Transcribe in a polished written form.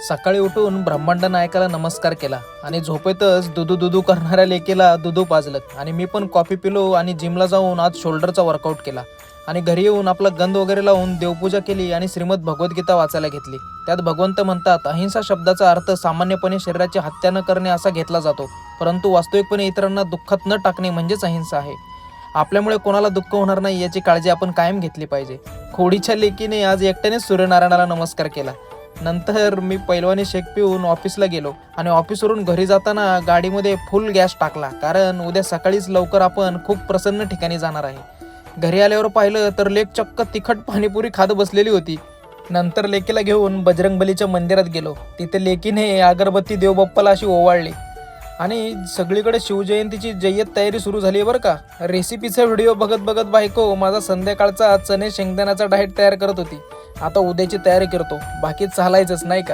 सकाळी उठून ब्रह्मांड नायकाला नमस्कार केला आणि झोपेतच दुदू दुदू करणाऱ्या लेकीला दुदू पाजलं आणि मी पण कॉफी पिलो आणि जिमला जाऊन आज शोल्डरचा वर्कआउट केला आणि घरी येऊन आपला गंध वगैरे लावून देवपूजा केली आणि श्रीमद भगवद्गीता वाचायला घेतली। त्यात भगवंत म्हणतात, अहिंसा शब्दाचा अर्थ सामान्यपणे शरीराची हत्या न करणे असा घेतला जातो, परंतु वास्तविकपणे इतरांना दुःखात न टाकणे म्हणजेच अहिंसा आहे। आपल्यामुळे कोणाला दुःख होणार नाही याची काळजी आपण कायम घेतली पाहिजे। खोडीच्या लेकीने आज एकट्यानेच सूर्यनारायणाला नमस्कार केला। नंतर मी पैलवानी शेक पिऊन ऑफिसला गेलो आणि ऑफिसवरून घरी जाताना गाडीमध्ये फुल गॅस टाकला, कारण उद्या सकाळीच लवकर आपण खूप प्रसन्न ठिकाणी जाणार आहे। घरी आल्यावर पाहिलं तर लेक चक्क तिखट पाणीपुरी खात बसलेली होती। नंतर लेकीला घेऊन बजरंगबलीच्या मंदिरात गेलो। तिथे लेकीने अगरबत्ती देवबाप्पाला अशी ओवाळली आणि सगळीकडे शिवजयंतीची जय्यत तयारी सुरू झाली बरं का। रेसिपीचा व्हिडिओ बघत बघत बायको माझा संध्याकाळचा चणे शेंगदाण्याचा डाएट तयार करत होती। आता उद्याची तयारी करतो, बाकी चालायचंच नाही का।